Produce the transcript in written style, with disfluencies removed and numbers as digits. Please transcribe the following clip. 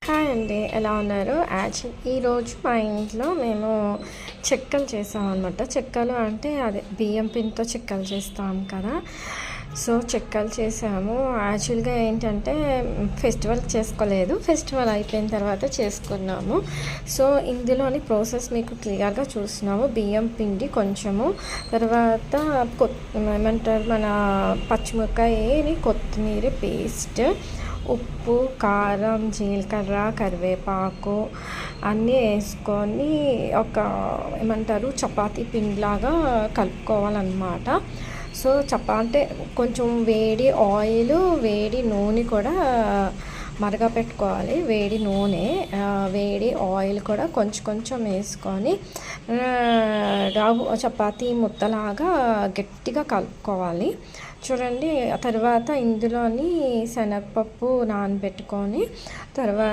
Hi అండి, ఎలా ఉన్నారు? ఈరోజు మా ఇంట్లో మేము చెక్కలు చేసామన్నమాట. చెక్కలు అంటే అదే బియ్యం పిండితో చెక్కలు చేస్తాం కదా. సో చెక్కలు చేసాము. యాక్చువల్గా ఏంటంటే ఫెస్టివల్ చేసుకోలేదు, ఫెస్టివల్ అయిపోయిన తర్వాత చేసుకున్నాము. సో ఇందులోని ప్రాసెస్ మీకు క్లియర్గా చూస్తున్నాము. బియ్యం పిండి కొంచెము, తర్వాత ఏమంటారు మన పచ్చిమిరపకాయ, కొత్తిమీర పేస్ట్, ఉప్పు, కారం, జీలకర్ర, కరివేపాకు అన్నీ వేసుకొని ఒక ఏమంటారు చపాతీ పిండిలాగా కలుపుకోవాలన్నమాట. సో అంటే కొంచెం వేడి ఆయిల్, వేడి నూనె కూడా మరగపెట్టుకోవాలి. వేడి నూనె, వేడి ఆయిల్ కూడా కొంచెం కొంచెం వేసుకొని చపాతీ ముద్దలాగా గట్టిగా కలుపుకోవాలి. చూడండి, తర్వాత ఇందులోని శనగపప్పు నానబెట్టుకొని తర్వాత